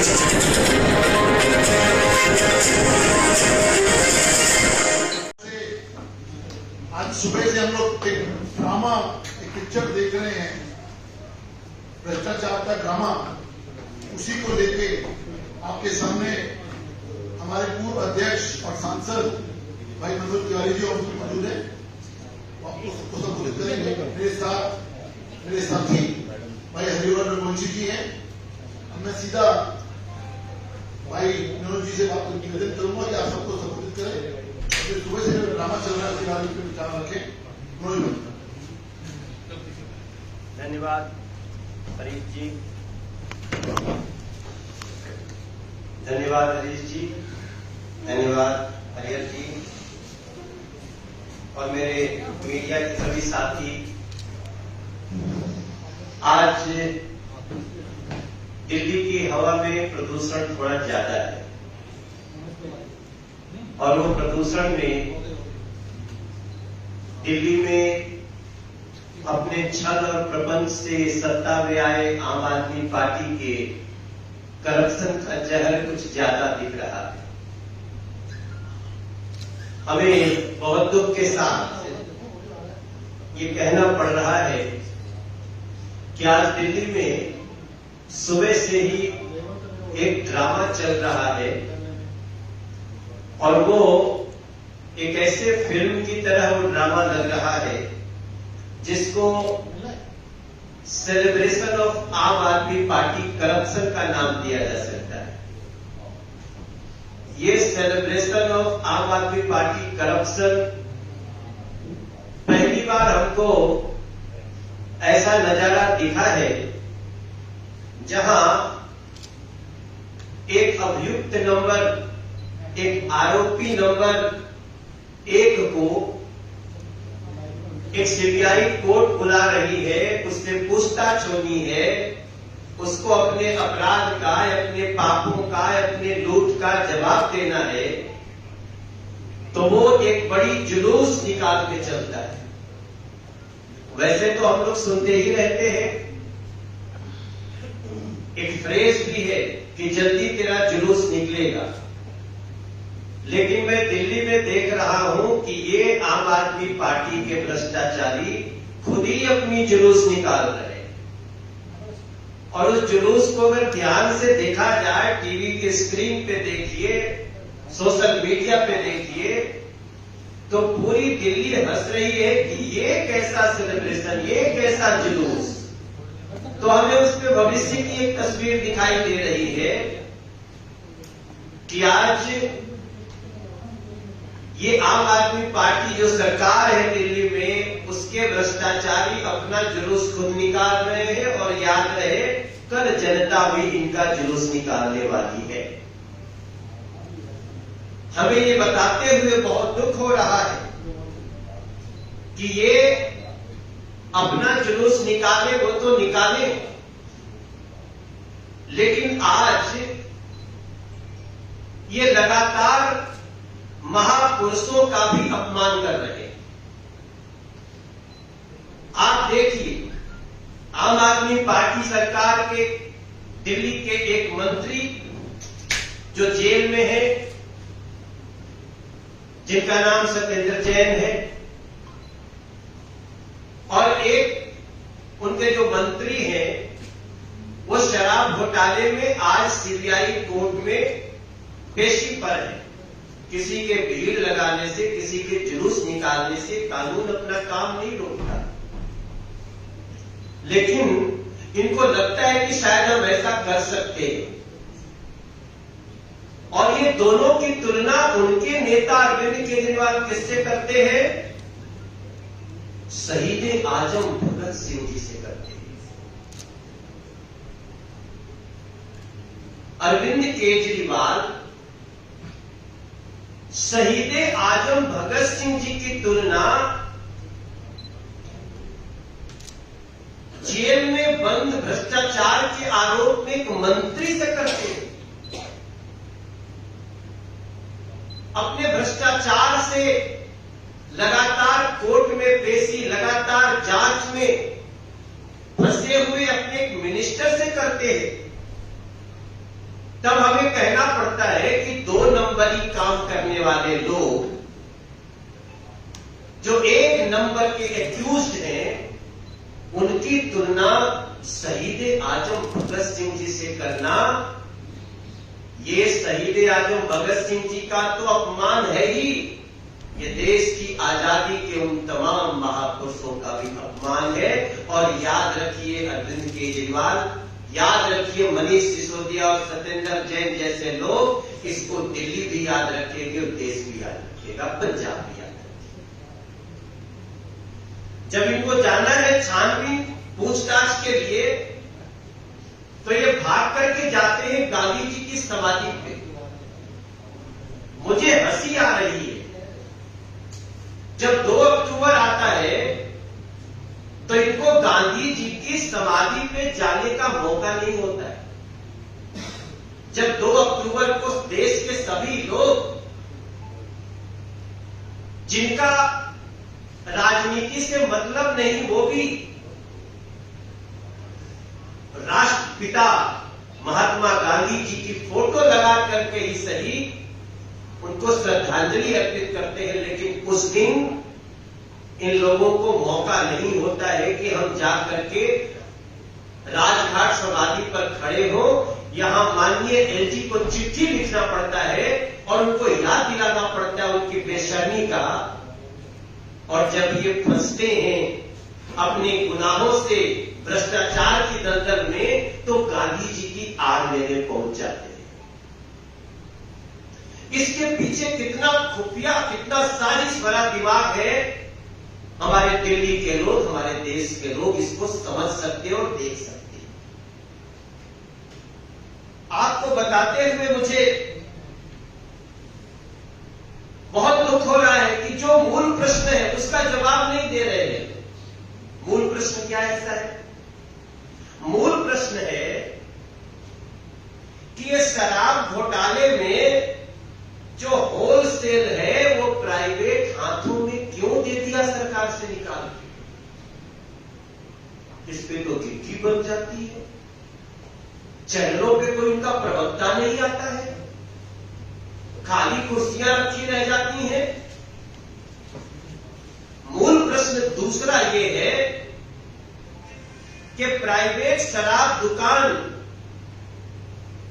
आज सुबह से हम लोग एक ड्रामा, एक पिक्चर देख रहे हैं, भ्रष्टाचार का ड्रामा। उसी को लेके आपके सामने हमारे पूर्व अध्यक्ष और सांसद भाई मनोज तिवारी जी मौजूद है। आपको सबको संबोधित करेंगे। मेरे साथी भाई हरिवर रघुवंशी जी हैं। मैं सीधा भाई मनोज जी से बात करके निवेदन करूंगा कि आप सबको संबोधित करें। सुबह से ड्रामा चल रहा है, उसके बारे में विचार रखें। धन्यवाद हरीश जी, धन्यवाद हरीश जी, धन्यवाद हरिहर जी और मेरे मीडिया के सभी साथी। आज दिल्ली की हवा में प्रदूषण थोड़ा ज्यादा है और वो प्रदूषण में दिल्ली में अपने छल और प्रपंच से सत्ता में आए आम आदमी पार्टी के करप्शन का जहर कुछ ज्यादा दिख रहा है। हमें बहुत दुख के साथ ये कहना पड़ रहा है कि आज दिल्ली में सुबह से ही एक ड्रामा चल रहा है और वो एक ऐसे फिल्म की तरह वो ड्रामा लग रहा है जिसको सेलिब्रेशन ऑफ आम आदमी पार्टी करप्शन का नाम दिया जा सकता है। ये सेलिब्रेशन ऑफ आम आदमी पार्टी करप्शन पहली बार हमको ऐसा नजारा दिखा है जहां एक अभियुक्त नंबर, एक आरोपी नंबर 1 को एक सीबीआई कोर्ट बुला रही है, उससे पूछताछ होनी है, उसको अपने अपराध का, अपने पापों का, अपने लूट का जवाब देना है, तो वो एक बड़ी जुलूस निकाल के चलता है। वैसे तो हम लोग सुनते ही रहते हैं, एक फ्रेज भी है कि जल्दी तेरा जुलूस निकलेगा, लेकिन मैं दिल्ली में देख रहा हूं कि ये आम आदमी पार्टी के भ्रष्टाचारी खुद ही अपनी जुलूस निकाल रहे हैं। और उस जुलूस को अगर ध्यान से देखा जाए, टीवी के स्क्रीन पे देखिए, सोशल मीडिया पे देखिए, तो पूरी दिल्ली हंस रही है कि ये कैसा सेलिब्रेशन, ये कैसा जुलूस। तो हमें उसमें भविष्य की एक तस्वीर दिखाई दे रही है कि आज ये आम आदमी पार्टी जो सरकार है दिल्ली में, उसके भ्रष्टाचारी अपना जुलूस खुद निकाल रहे हैं और याद रहे कल जनता भी इनका जुलूस निकालने वाली है। हमें ये बताते हुए बहुत दुख हो रहा है कि ये अपना जुलूस निकाले, वो तो निकाले, लेकिन आज ये लगातार महापुरुषों का भी अपमान कर रहे हैं। आप देखिए, आम आदमी पार्टी सरकार के दिल्ली के एक मंत्री जो जेल में है, जिनका नाम सत्येंद्र जैन है, और एक उनके जो मंत्री हैं वो शराब घोटाले में आज सीबीआई कोर्ट में पेशी पर है। किसी के भीड़ लगाने से, किसी के जुलूस निकालने से कानून अपना काम नहीं रोकता, लेकिन इनको लगता है कि शायद हम ऐसा कर सकते हैं। और ये दोनों की तुलना उनके नेता अरविंद केजरीवाल किससे करते हैं? शहीद आजम भगत सिंह जी से करते हैं। अरविंद केजरीवाल शहीद आजम भगत सिंह जी की तुलना जेल में बंद भ्रष्टाचार के आरोप में एक मंत्री से करते हैं। अपने भ्रष्टाचार से लगातार कोर्ट में पेशी, लगातार जांच में फंसे हुए अपने एक मिनिस्टर से करते हैं। तब हमें कहना पड़ता है कि 2 नंबरी काम करने वाले लोग जो 1 नंबर के एक्यूज्ड हैं, उनकी तुलना शहीद आजम भगत सिंह जी से करना, ये शहीद आजम भगत सिंह जी का तो अपमान है ही, ये देश की आजादी के उन तमाम महापुरुषों का भी अपमान है। और याद रखिए अरविंद केजरीवाल, याद रखिए मनीष सिसोदिया और सत्येंद्र जैन जैसे लोग इसको दिल्ली भी याद रखेंगे और देश भी याद रखेगा, पंजाब भी याद रखेगा। जब इनको जाना है छानबीन पूछताछ के लिए, तो ये भाग करके जाते हैं गांधी जी की समाधि पे। मुझे हंसी आ रही है, जब 2 अक्टूबर आता है तो इनको गांधी जी की समाधि पे जाने का मौका नहीं होता है। जब 2 अक्टूबर को देश के सभी लोग जिनका राजनीति से मतलब नहीं, वो भी राष्ट्रपिता महात्मा गांधी जी की फोटो लगा करके ही सही उनको श्रद्धांजलि अर्पित करते हैं। लेकिन उस दिन इन लोगों को मौका नहीं होता है कि हम जाकर के राजघाट समाधि पर खड़े हो। यहां माननीय एलजी को चिट्ठी लिखना पड़ता है और उनको याद दिलाना पड़ता है उनकी बेशर्मी का। और जब ये फंसते हैं अपने गुनाहों से, भ्रष्टाचार की दलदल में, तो गांधी जी की आड़ लेने पहुंच जाते हैं। इसके पीछे कितना खुफिया, कितना साजिश भरा दिमाग है, हमारे दिल्ली के लोग, हमारे देश के लोग इसको समझ सकते हैं और देख सकते हैं। आपको बताते हुए मुझे बहुत दुख हो रहा है कि जो मूल प्रश्न है उसका जवाब नहीं दे रहे हैं। मूल प्रश्न क्या ऐसा है? मूल प्रश्न है कि ये शराब घोटाले में जो होलसेल है वो प्राइवेट हाथों में क्यों दे दिया सरकार से निकाल के? इस पे तो चिट्ठी बन जाती है, चैनलों पे कोई उनका प्रवक्ता नहीं आता है, खाली कुर्सियां रखी रह जाती हैं। मूल प्रश्न दूसरा ये है कि प्राइवेट शराब दुकान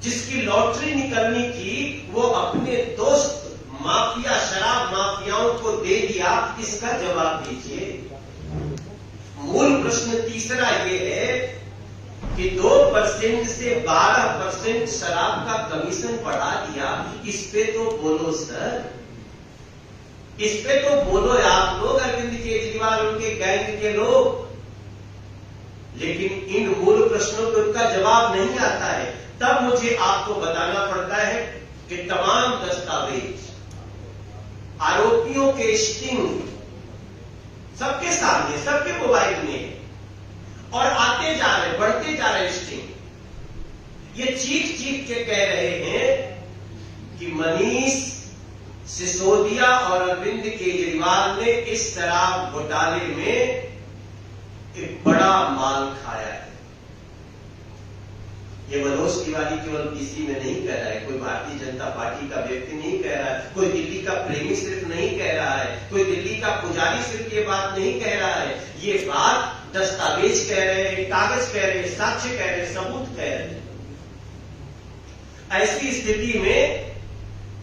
जिसकी लॉटरी निकलनी थी, वो अपने दोस्त माफिया, शराब माफियाओं को दे दिया, इसका जवाब दीजिए। मूल प्रश्न तीसरा ये है कि 2% से 12% शराब का कमीशन बढ़ा दिया, इस पे तो बोलो सर, इस पे तो बोलो आप लोग, अरविंद केजरीवाल उनके गैंग के लोग। लेकिन इन मूल प्रश्नों पर उनका जवाब नहीं आता है। तब मुझे आपको बताना पड़ता है कि तमाम दस्तावेज, आरोपियों के स्टिंग सबके सामने, सबके मोबाइल में, और आते जा रहे, बढ़ते जा रहे स्टिंग। ये चीख चीख के कह रहे हैं कि मनीष सिसोदिया और अरविंद केजरीवाल ने इस शराब घोटाले में एक बड़ा माल खाया है। ये मनोज तिवारी केवल किसी में नहीं कह रहा है, कोई भारतीय जनता पार्टी का व्यक्ति नहीं कह रहा है, कोई दिल्ली का प्रेमी सिर्फ नहीं कह रहा है, कोई दिल्ली का पुजारी सिर्फ ये बात नहीं कह रहा है। ये बात दस्तावेज कह रहे हैं, कागज कह रहे हैं, साक्ष्य कह रहे हैं, सबूत कह रहे हैं। ऐसी स्थिति में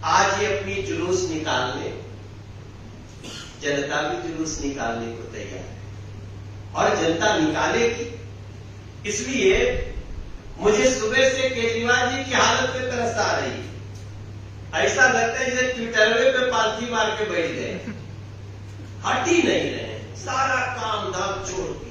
आज ये अपनी जुलूस निकालने, जनता भी जुलूस निकालने को तैयार है और जनता निकालेगी। इसलिए मुझे सुबह से केजरीवाल जी की हालत पे तरस आ रही है। ऐसा लगता है जैसे ट्विटरवे पे पालथी मार के बैठ गए, हट ही नहीं रहे, सारा काम धाम छोड़ के।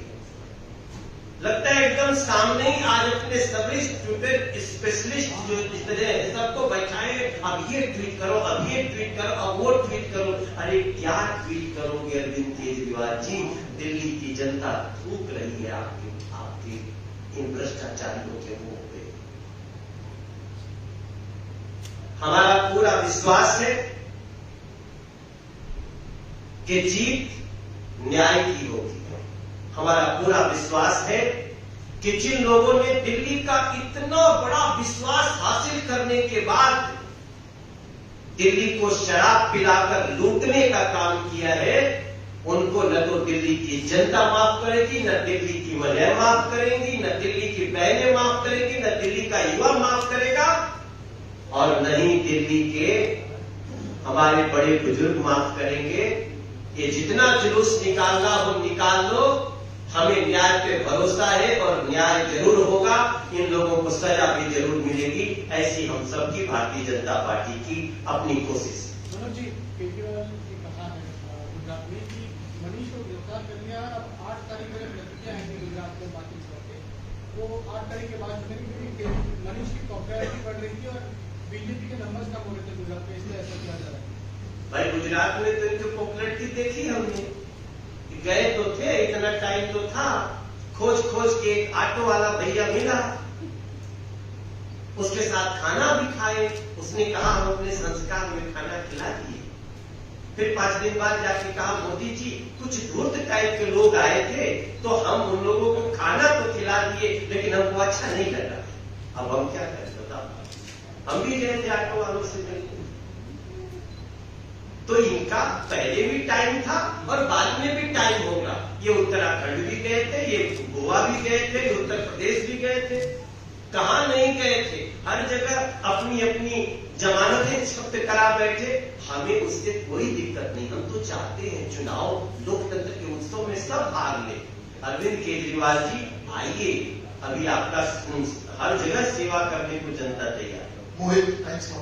लगता है एकदम सामने ही आज अपने सभी ट्विटर स्पेशलिस्ट जो इस तरह है सबको बैठाए, अब ये ट्वीट करो, अब ये ट्वीट करो, अब वो ट्वीट करो। अरे क्या ट्वीट करोगे अरविंद केजरीवाल जी? दिल्ली की जनता थूक रही है आपके इन भ्रष्टाचारियों के मुंह पे। हमारा पूरा विश्वास है कि जीत न्याय की होगी। हमारा पूरा विश्वास है कि जिन लोगों ने दिल्ली का इतना बड़ा विश्वास हासिल करने के बाद दिल्ली को शराब पिलाकर लूटने का काम किया है, उनको न तो दिल्ली की जनता माफ करेगी, न दिल्ली की महिलाएं माफ करेंगी, न दिल्ली की बहनें माफ करेंगी, न दिल्ली का युवा माफ करेगा, और न ही दिल्ली के हमारे बड़े बुजुर्ग माफ करेंगे। ये जितना जुलूस निकालना हो निकाल लो, हमें न्याय पे भरोसा है और न्याय जरूर होगा, इन लोगों को सजा भी जरूर मिलेगी, ऐसी हम सबकी भारतीय जनता पार्टी की अपनी कोशिश। मनोज जी, केजरीवाल ने कहा है गुजरात में कि मनीष को गिरफ्तार कर लिया, अब 8 तारीख में प्रतिक्रिया है गुजरात में बाकी करके, वो 8 तारीख के बाद मनीष की पॉपुलैरिटी बढ़ रही थी और बीजेपी के नंबर्स कम हो रहे थे गुजरात में, इसलिए ऐसा किया जा रहा है। भाई गुजरात में तो इनकी पॉपुलैरिटी देखी हमने, गए तो थे, इतना टाइम तो था, खोज खोज के एक ऑटो वाला भैया मिला, उसके साथ खाना भी खाए, उसने कहा हम अपने संस्कार में खाना खिला दिए। फिर 5 दिन बाद जाके कहा मोदी जी कुछ धूर्त टाइप के लोग आए थे तो हम उन लोगों को खाना तो खिला दिए लेकिन हमको अच्छा नहीं लगा, अब हम क्या करें बताओ। हम भी गए थे ऑटो वालों से मिलने, तो इनका पहले भी टाइम था और बाद में भी टाइम होगा। ये उत्तराखंड भी गए थे, ये गोवा भी गए थे, ये उत्तर प्रदेश भी गए थे, कहां नहीं गए थे, हर जगह अपनी अपनी जमानतें जब्त करा बैठे। हमें उससे कोई दिक्कत नहीं, हम तो चाहते हैं चुनाव लोकतंत्र के उत्सव में सब भाग ले। अरविंद केजरीवाल जी आइए, अभी आपका हर जगह सेवा करने को जनता तैयार है। मोहित, थैंक्स।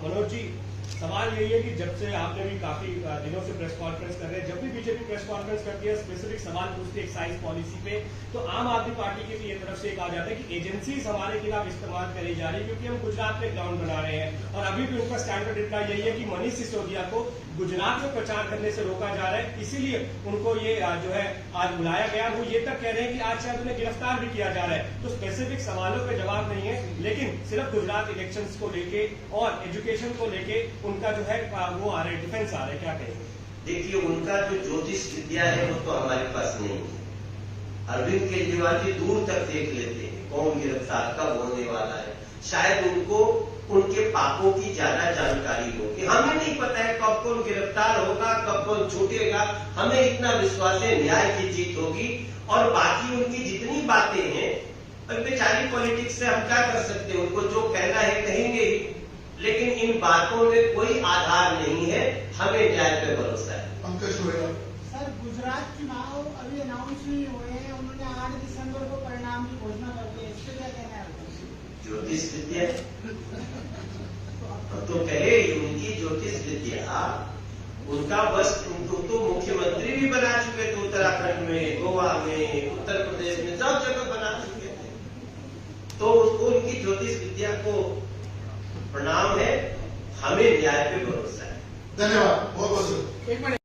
मनोज जी, सवाल यही है कि जब से आपने भी काफी दिनों से प्रेस कॉन्फ्रेंस कर रहे हैं, जब भी बीजेपी प्रेस कॉन्फ्रेंस करती है स्पेसिफिक सवाल पूछती है एक्साइज पॉलिसी पे, तो आम आदमी पार्टी की भी ये तरफ से कहा जाता है कि एजेंसीज हमारे खिलाफ इस्तेमाल करी जा रही है क्योंकि हम गुजरात में ग्राउंड बना रहे हैं। और अभी भी उनका स्टैंडर्ड रिप्लाई यही है कि मनीष सिसोदिया को गुजरात में प्रचार करने से रोका जा रहा है, इसीलिए उनको ये जो है आज बुलाया गया। वो ये तक कह रहे हैं कि आज शायद उन्हें गिरफ्तार भी किया जा रहा है। तो स्पेसिफिक सवालों पे जवाब नहीं है, लेकिन सिर्फ गुजरात इलेक्शंस को लेके और एजुकेशन को लेके उनका जो है वो आ रहे हैं, डिफेंस आ रहे हैं, क्या कहेंगे? देखिए, उनका जो ज्योतिष विद्या है वो तो हमारे पास नहीं है। अरविंद केजरीवाल जी दूर तक देख लेते हैं कौन गिरफ्तार कब होने वाला है। शायद उनको उनके पापों की ज्यादा जानकारी होगी, हमें नहीं पता है कब कौन गिरफ्तार होगा, कब कौन छूटेगा। हमें इतना विश्वास है न्याय की जीत होगी। और बाकी उनकी जितनी बातें हैं, बेचारी पॉलिटिक्स से हम क्या कर सकते हैं, उनको जो कहना है कहेंगे ही, लेकिन इन बातों में कोई आधार नहीं है। हमें न्याय पे भरोसा है। पंकज गोयल, सर, गुजरात चुनाव अभी अनाउंस नहीं हुए हैं, उन्होंने 8 दिसंबर को परिणाम की घोषणा कर दी है, इससे क्या कहना है आपका? ज्योतिष विद्या तो कहे उनकी ज्योतिष विद्या, उनका बस तो मुख्यमंत्री भी बना चुके थे उत्तराखंड में, गोवा में, उत्तर प्रदेश में, सब जगह बना चुके थे। तो उसको उनकी ज्योतिष विद्या को प्रणाम है, हमें न्याय पे भरोसा है। धन्यवाद, बहुत बहुत। एक मिनट।